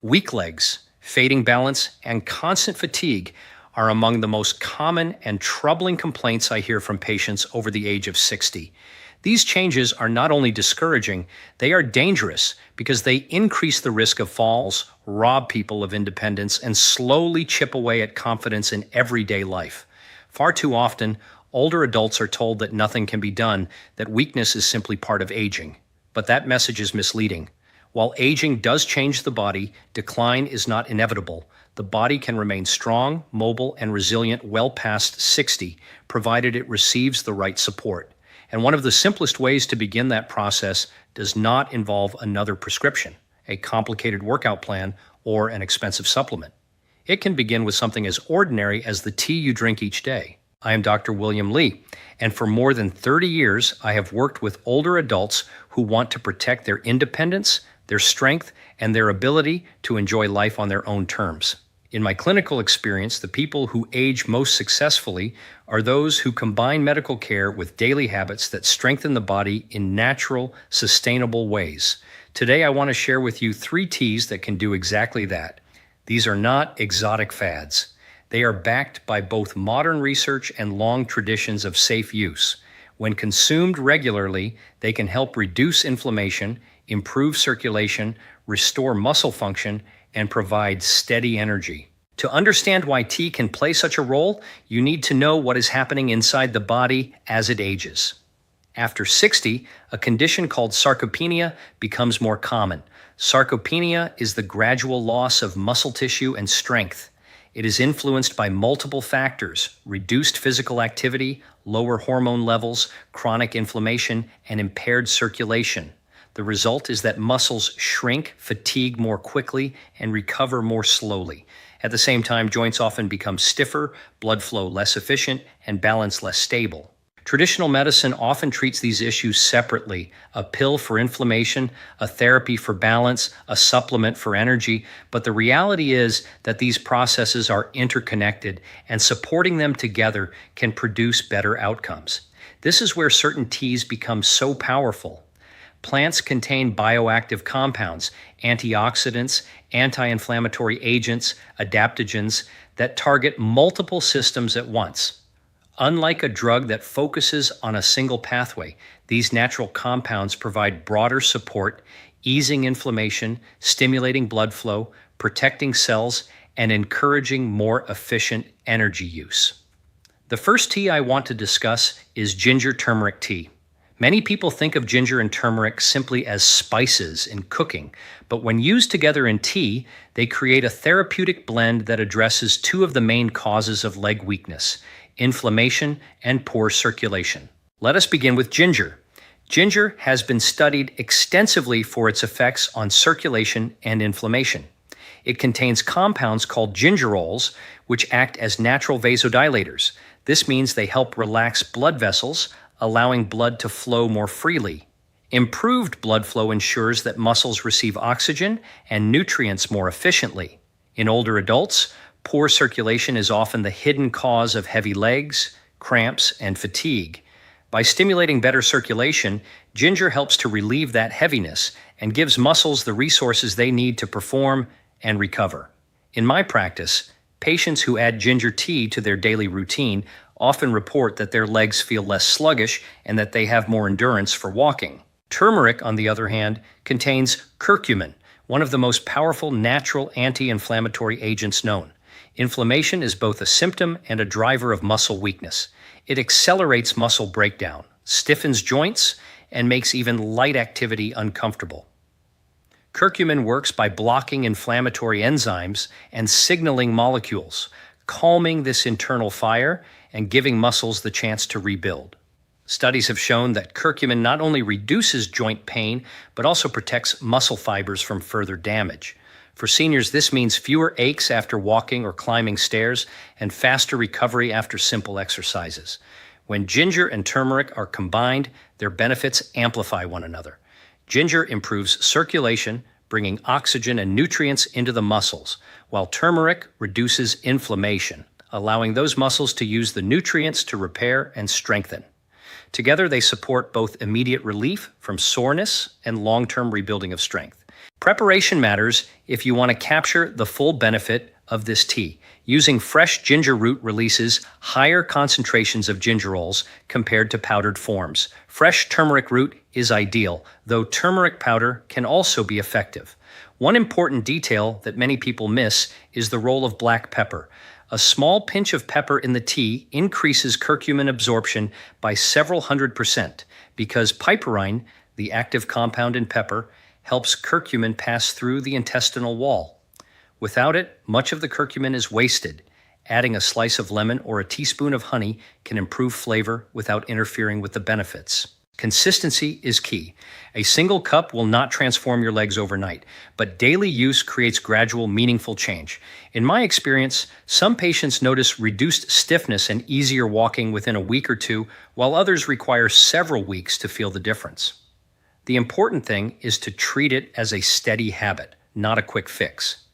Weak legs, fading balance, and constant fatigue are among the most common and troubling complaints I hear from patients over the age of 60. These changes are not only discouraging, they are dangerous because they increase the risk of falls, rob people of independence, and slowly chip away at confidence in everyday life. Far too often, older adults are told that nothing can be done, that weakness is simply part of aging. But that message is misleading. While aging does change the body, decline is not inevitable. The body can remain strong, mobile, and resilient well past 60, provided it receives the right support. And one of the simplest ways to begin that process does not involve another prescription, a complicated workout plan, or an expensive supplement. It can begin with something as ordinary as the tea you drink each day. I am Dr. William Lee, and for more than 30 years, I have worked with older adults who want to protect their independence, their strength, and their ability to enjoy life on their own terms. In my clinical experience, the people who age most successfully are those who combine medical care with daily habits that strengthen the body in natural, sustainable ways. Today, I want to share with you 3 teas that can do exactly that. These are not exotic fads. They are backed by both modern research and long traditions of safe use. When consumed regularly, they can help reduce inflammation, improve circulation, restore muscle function, and provide steady energy. To understand why tea can play such a role, you need to know what is happening inside the body as it ages. After 60, a condition called sarcopenia becomes more common. Sarcopenia is the gradual loss of muscle tissue and strength. It is influenced by multiple factors: reduced physical activity, lower hormone levels, chronic inflammation, and impaired circulation. The result is that muscles shrink, fatigue more quickly, and recover more slowly. At the same time, joints often become stiffer, blood flow less efficient, and balance less stable. Traditional medicine often treats these issues separately: a pill for inflammation, a therapy for balance, a supplement for energy. But the reality is that these processes are interconnected, and supporting them together can produce better outcomes. This is where certain teas become so powerful. Plants contain bioactive compounds, antioxidants, anti-inflammatory agents, adaptogens that target multiple systems at once. Unlike a drug that focuses on a single pathway, these natural compounds provide broader support, easing inflammation, stimulating blood flow, protecting cells, and encouraging more efficient energy use. The first tea I want to discuss is ginger turmeric tea. Many people think of ginger and turmeric simply as spices in cooking, but when used together in tea, they create a therapeutic blend that addresses 2 of the main causes of leg weakness: inflammation and poor circulation. Let us begin with ginger. Ginger has been studied extensively for its effects on circulation and inflammation. It contains compounds called gingerols, which act as natural vasodilators. This means they help relax blood vessels, allowing blood to flow more freely. Improved blood flow ensures that muscles receive oxygen and nutrients more efficiently. In older adults, poor circulation is often the hidden cause of heavy legs, cramps, and fatigue. By stimulating better circulation, ginger helps to relieve that heaviness and gives muscles the resources they need to perform and recover. In my practice, patients who add ginger tea to their daily routine often report that their legs feel less sluggish and that they have more endurance for walking. Turmeric, on the other hand, contains curcumin, one of the most powerful natural anti-inflammatory agents known. Inflammation is both a symptom and a driver of muscle weakness. It accelerates muscle breakdown, stiffens joints, and makes even light activity uncomfortable. Curcumin works by blocking inflammatory enzymes and signaling molecules, calming this internal fire and giving muscles the chance to rebuild. Studies have shown that curcumin not only reduces joint pain, but also protects muscle fibers from further damage. For seniors, this means fewer aches after walking or climbing stairs and faster recovery after simple exercises. When ginger and turmeric are combined, their benefits amplify one another. Ginger improves circulation, bringing oxygen and nutrients into the muscles, while turmeric reduces inflammation, allowing those muscles to use the nutrients to repair and strengthen. Together, they support both immediate relief from soreness and long-term rebuilding of strength. Preparation matters if you want to capture the full benefit of this tea. Using fresh ginger root releases higher concentrations of gingerols compared to powdered forms. Fresh turmeric root is ideal, though turmeric powder can also be effective. One important detail that many people miss is the role of black pepper. A small pinch of pepper in the tea increases curcumin absorption by several 100% because piperine, the active compound in pepper, helps curcumin pass through the intestinal wall. Without it, much of the curcumin is wasted. Adding a slice of lemon or a teaspoon of honey can improve flavor without interfering with the benefits. Consistency is key. A single cup will not transform your legs overnight, but daily use creates gradual, meaningful change. In my experience, some patients notice reduced stiffness and easier walking within a week or two, while others require several weeks to feel the difference. The important thing is to treat it as a steady habit, not a quick fix.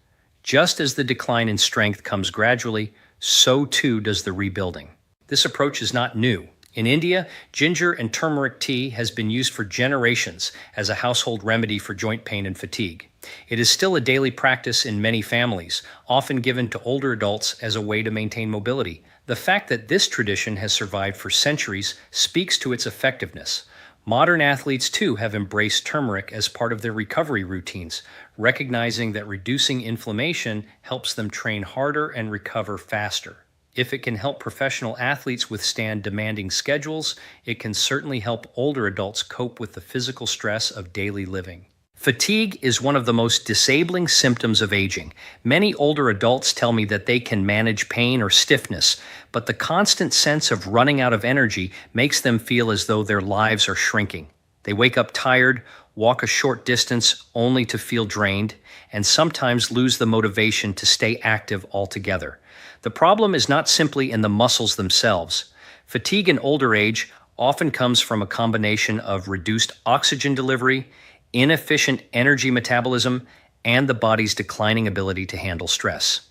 Just as the decline in strength comes gradually, so too does the rebuilding. This approach is not new. In India, ginger and turmeric tea has been used for generations as a household remedy for joint pain and fatigue. It is still a daily practice in many families, often given to older adults as a way to maintain mobility. The fact that this tradition has survived for centuries speaks to its effectiveness. Modern athletes, too, have embraced turmeric as part of their recovery routines, recognizing that reducing inflammation helps them train harder and recover faster. If it can help professional athletes withstand demanding schedules, it can certainly help older adults cope with the physical stress of daily living. Fatigue is one of the most disabling symptoms of aging. Many older adults tell me that they can manage pain or stiffness, but the constant sense of running out of energy makes them feel as though their lives are shrinking. They wake up tired, walk a short distance only to feel drained, and sometimes lose the motivation to stay active altogether. The problem is not simply in the muscles themselves. Fatigue in older age often comes from a combination of reduced oxygen delivery, inefficient energy metabolism, and the body's declining ability to handle stress.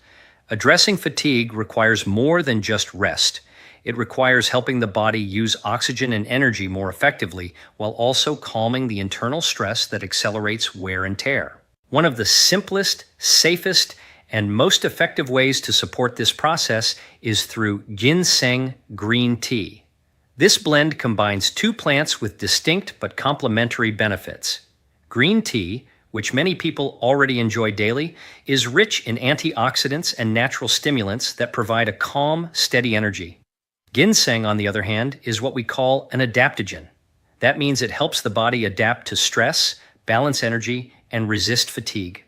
Addressing fatigue requires more than just rest. It requires helping the body use oxygen and energy more effectively while also calming the internal stress that accelerates wear and tear. One of the simplest, safest, and most effective ways to support this process is through ginseng green tea. This blend combines two plants with distinct but complementary benefits. Green tea, which many people already enjoy daily, is rich in antioxidants and natural stimulants that provide a calm, steady energy. Ginseng, on the other hand, is what we call an adaptogen. That means it helps the body adapt to stress, balance energy, and resist fatigue.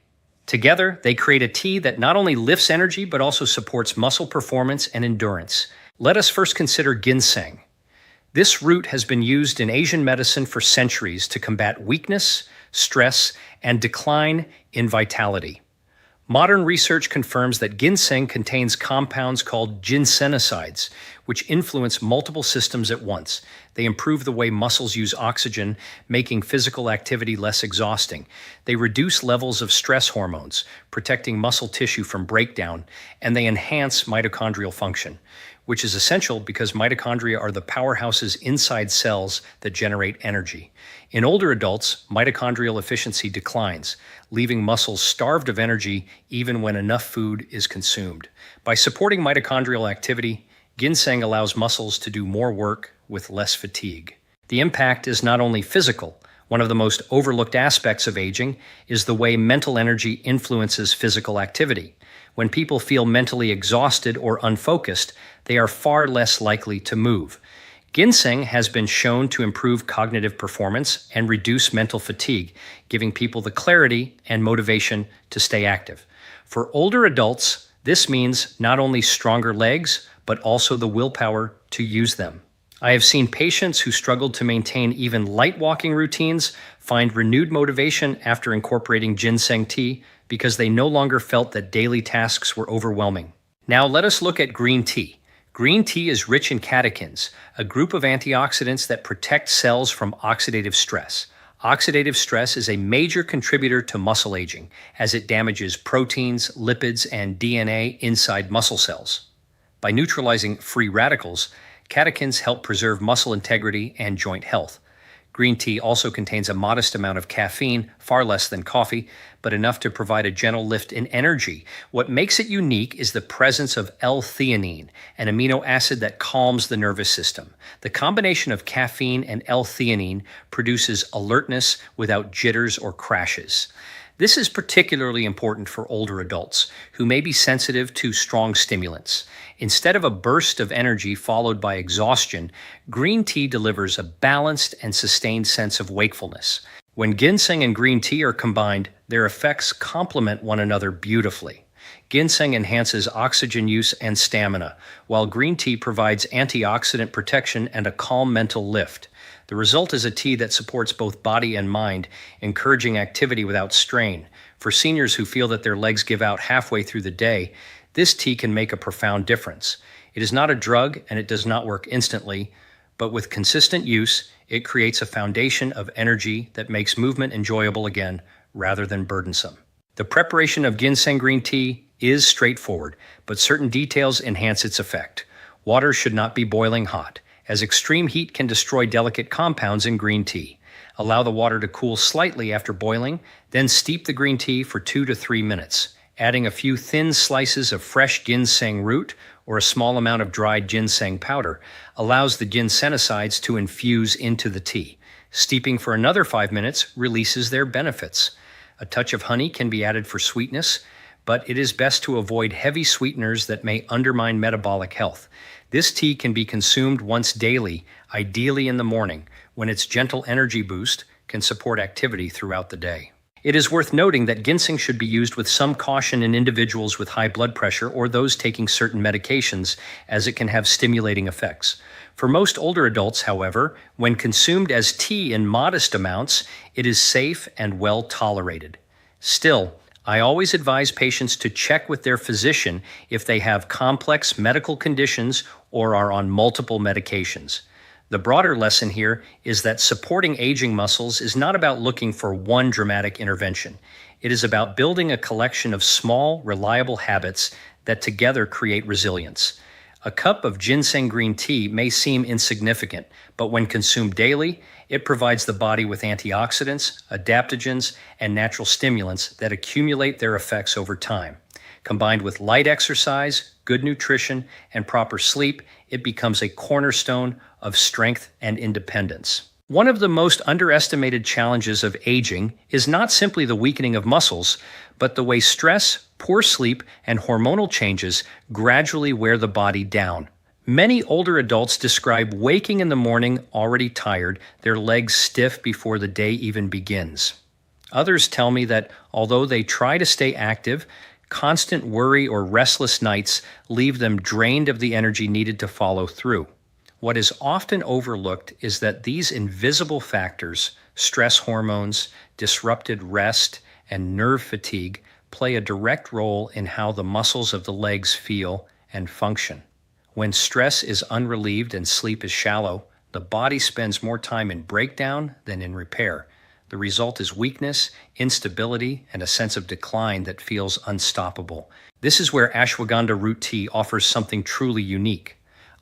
Together, they create a tea that not only lifts energy but also supports muscle performance and endurance. Let us first consider ginseng. This root has been used in Asian medicine for centuries to combat weakness, stress, and decline in vitality. Modern research confirms that ginseng contains compounds called ginsenosides, which influence multiple systems at once. They improve the way muscles use oxygen, making physical activity less exhausting. They reduce levels of stress hormones, protecting muscle tissue from breakdown, and they enhance mitochondrial function, which is essential because mitochondria are the powerhouses inside cells that generate energy. In older adults, mitochondrial efficiency declines, leaving muscles starved of energy even when enough food is consumed. By supporting mitochondrial activity, ginseng allows muscles to do more work with less fatigue. The impact is not only physical. One of the most overlooked aspects of aging is the way mental energy influences physical activity. When people feel mentally exhausted or unfocused, they are far less likely to move. Ginseng has been shown to improve cognitive performance and reduce mental fatigue, giving people the clarity and motivation to stay active. For older adults, this means not only stronger legs, but also the willpower to use them. I have seen patients who struggled to maintain even light walking routines find renewed motivation after incorporating ginseng tea because they no longer felt that daily tasks were overwhelming. Now let us look at green tea. Green tea is rich in catechins, a group of antioxidants that protect cells from oxidative stress. Oxidative stress is a major contributor to muscle aging, as it damages proteins, lipids, and DNA inside muscle cells. By neutralizing free radicals, catechins help preserve muscle integrity and joint health. Green tea also contains a modest amount of caffeine, far less than coffee, but enough to provide a gentle lift in energy. What makes it unique is the presence of L-theanine, an amino acid that calms the nervous system. The combination of caffeine and L-theanine produces alertness without jitters or crashes. This is particularly important for older adults who may be sensitive to strong stimulants. Instead of a burst of energy followed by exhaustion, green tea delivers a balanced and sustained sense of wakefulness. When ginseng and green tea are combined, their effects complement one another beautifully. Ginseng enhances oxygen use and stamina, while green tea provides antioxidant protection and a calm mental lift. The result is a tea that supports both body and mind, encouraging activity without strain. For seniors who feel that their legs give out halfway through the day, this tea can make a profound difference. It is not a drug and it does not work instantly, but with consistent use, it creates a foundation of energy that makes movement enjoyable again rather than burdensome. The preparation of ginseng green tea is straightforward, but certain details enhance its effect. Water should not be boiling hot, as extreme heat can destroy delicate compounds in green tea. Allow the water to cool slightly after boiling, then steep the green tea for 2 to 3 minutes. Adding a few thin slices of fresh ginseng root or a small amount of dried ginseng powder allows the ginsenosides to infuse into the tea. Steeping for another 5 minutes releases their benefits. A touch of honey can be added for sweetness, but it is best to avoid heavy sweeteners that may undermine metabolic health. This tea can be consumed once daily, ideally in the morning, when its gentle energy boost can support activity throughout the day. It is worth noting that ginseng should be used with some caution in individuals with high blood pressure or those taking certain medications, as it can have stimulating effects. For most older adults, however, when consumed as tea in modest amounts, it is safe and well tolerated. Still, I always advise patients to check with their physician if they have complex medical conditions or are on multiple medications. The broader lesson here is that supporting aging muscles is not about looking for one dramatic intervention. It is about building a collection of small, reliable habits that together create resilience. A cup of ginseng green tea may seem insignificant, but when consumed daily, it provides the body with antioxidants, adaptogens, and natural stimulants that accumulate their effects over time. Combined with light exercise, good nutrition, and proper sleep, it becomes a cornerstone of strength and independence. One of the most underestimated challenges of aging is not simply the weakening of muscles, but the way stress, poor sleep, and hormonal changes gradually wear the body down. Many older adults describe waking in the morning already tired, their legs stiff before the day even begins. Others tell me that although they try to stay active, constant worry or restless nights leave them drained of the energy needed to follow through. What is often overlooked is that these invisible factors, stress hormones, disrupted rest, and nerve fatigue, play a direct role in how the muscles of the legs feel and function. When stress is unrelieved and sleep is shallow, the body spends more time in breakdown than in repair. The result is weakness, instability, and a sense of decline that feels unstoppable. This is where ashwagandha root tea offers something truly unique.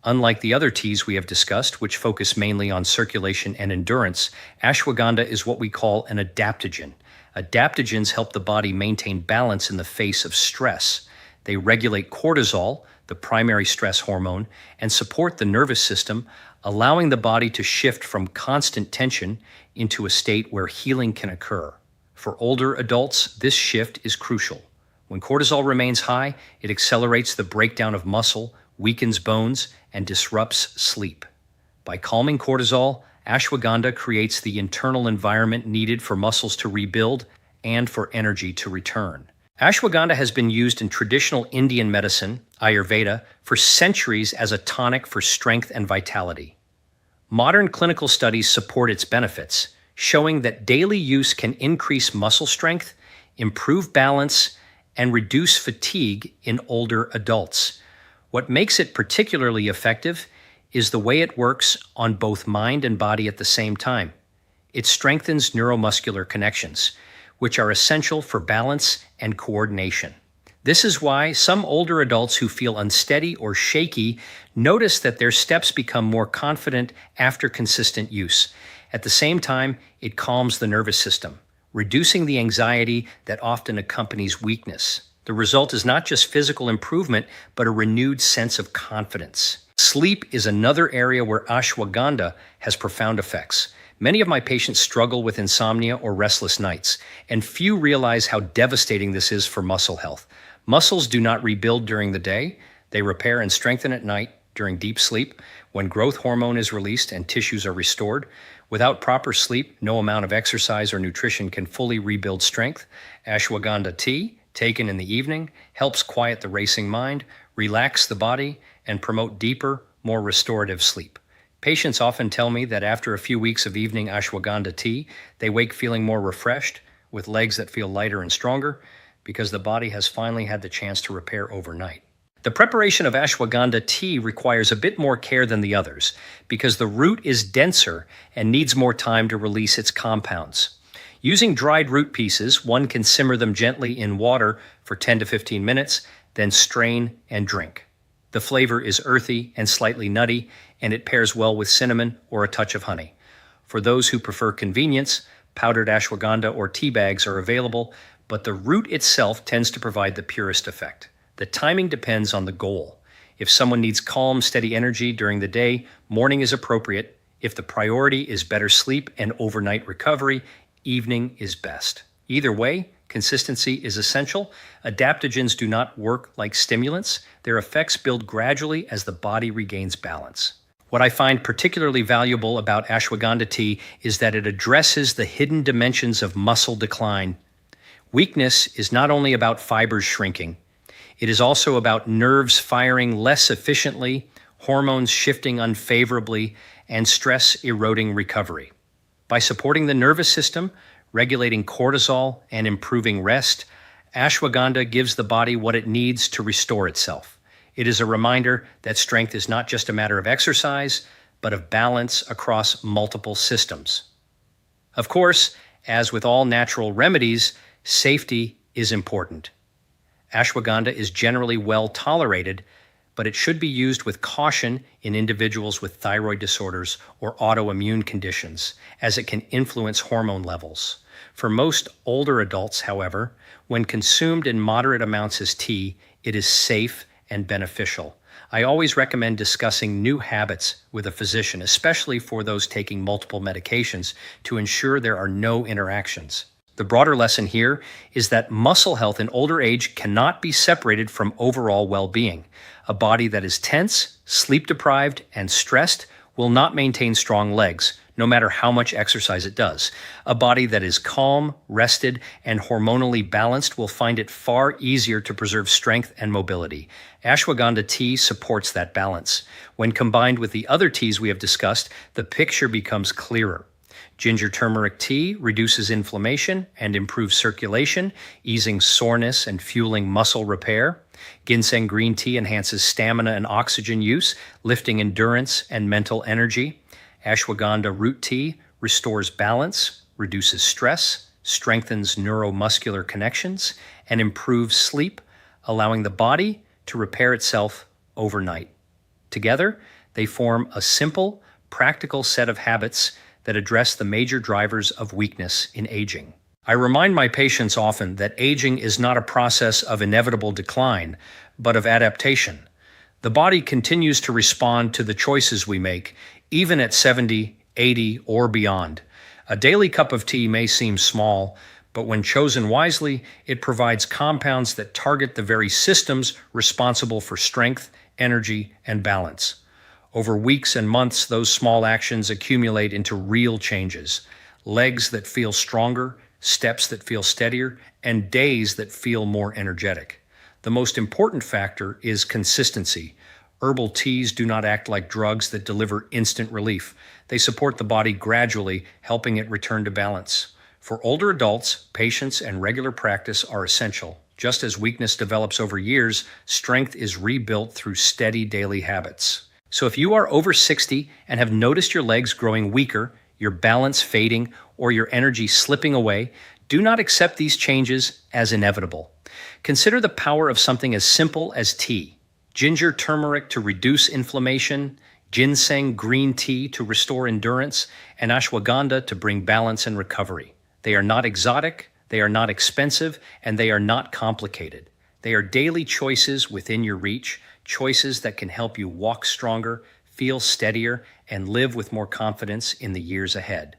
Unlike the other teas we have discussed, which focus mainly on circulation and endurance, ashwagandha is what we call an adaptogen. Adaptogens help the body maintain balance in the face of stress. They regulate cortisol, the primary stress hormone, and support the nervous system, allowing the body to shift from constant tension into a state where healing can occur. For older adults, this shift is crucial. When cortisol remains high, it accelerates the breakdown of muscle, weakens bones, and disrupts sleep. By calming cortisol, ashwagandha creates the internal environment needed for muscles to rebuild and for energy to return. Ashwagandha has been used in traditional Indian medicine, Ayurveda, for centuries as a tonic for strength and vitality. Modern clinical studies support its benefits, showing that daily use can increase muscle strength, improve balance, and reduce fatigue in older adults. What makes it particularly effective is the way it works on both mind and body at the same time. It strengthens neuromuscular connections, which are essential for balance and coordination. This is why some older adults who feel unsteady or shaky notice that their steps become more confident after consistent use. At the same time, it calms the nervous system, reducing the anxiety that often accompanies weakness. The result is not just physical improvement, but a renewed sense of confidence. Sleep is another area where ashwagandha has profound effects. Many of my patients struggle with insomnia or restless nights, and few realize how devastating this is for muscle health. Muscles do not rebuild during the day. They repair and strengthen at night during deep sleep, when growth hormone is released and tissues are restored. Without proper sleep, no amount of exercise or nutrition can fully rebuild strength. Ashwagandha tea, taken in the evening, helps quiet the racing mind, relax the body, and promote deeper, more restorative sleep. Patients often tell me that after a few weeks of evening ashwagandha tea, they wake feeling more refreshed, with legs that feel lighter and stronger, because the body has finally had the chance to repair overnight. The preparation of ashwagandha tea requires a bit more care than the others, because the root is denser and needs more time to release its compounds. Using dried root pieces, one can simmer them gently in water for 10 to 15 minutes, then strain and drink. The flavor is earthy and slightly nutty, and it pairs well with cinnamon or a touch of honey. For those who prefer convenience, powdered ashwagandha or tea bags are available, but the root itself tends to provide the purest effect. The timing depends on the goal. If someone needs calm, steady energy during the day, morning is appropriate. If the priority is better sleep and overnight recovery, evening is best. Either way, consistency is essential. Adaptogens do not work like stimulants. Their effects build gradually as the body regains balance. What I find particularly valuable about ashwagandha tea is that it addresses the hidden dimensions of muscle decline. Weakness is not only about fibers shrinking, it is also about nerves firing less efficiently, hormones shifting unfavorably, and stress eroding recovery. By supporting the nervous system, regulating cortisol, and improving rest, ashwagandha gives the body what it needs to restore itself. It is a reminder that strength is not just a matter of exercise, but of balance across multiple systems. Of course, as with all natural remedies, safety is important. Ashwagandha is generally well tolerated, but it should be used with caution in individuals with thyroid disorders or autoimmune conditions, as it can influence hormone levels. For most older adults, however, when consumed in moderate amounts as tea, it is safe and beneficial. I always recommend discussing new habits with a physician, especially for those taking multiple medications, to ensure there are no interactions. The broader lesson here is that muscle health in older age cannot be separated from overall well-being. A body that is tense, sleep-deprived, and stressed will not maintain strong legs, no matter how much exercise it does. A body that is calm, rested, and hormonally balanced will find it far easier to preserve strength and mobility. Ashwagandha tea supports that balance. When combined with the other teas we have discussed, the picture becomes clearer. Ginger turmeric tea reduces inflammation and improves circulation, easing soreness and fueling muscle repair. Ginseng green tea enhances stamina and oxygen use, lifting endurance and mental energy. Ashwagandha root tea restores balance, reduces stress, strengthens neuromuscular connections, and improves sleep, allowing the body to repair itself overnight. Together, they form a simple, practical set of habits that address the major drivers of weakness in aging. I remind my patients often that aging is not a process of inevitable decline, but of adaptation. The body continues to respond to the choices we make, even at 70, 80, or beyond. A daily cup of tea may seem small, but when chosen wisely, it provides compounds that target the very systems responsible for strength, energy, and balance. Over weeks and months, those small actions accumulate into real changes. Legs that feel stronger, steps that feel steadier, and days that feel more energetic. The most important factor is consistency. Herbal teas do not act like drugs that deliver instant relief. They support the body gradually, helping it return to balance. For older adults, patience and regular practice are essential. Just as weakness develops over years, strength is rebuilt through steady daily habits. So if you are over 60 and have noticed your legs growing weaker, your balance fading, or your energy slipping away, do not accept these changes as inevitable. Consider the power of something as simple as tea. Ginger turmeric to reduce inflammation, ginseng green tea to restore endurance, and ashwagandha to bring balance and recovery. They are not exotic, they are not expensive, and they are not complicated. They are daily choices within your reach, choices that can help you walk stronger, feel steadier, and live with more confidence in the years ahead.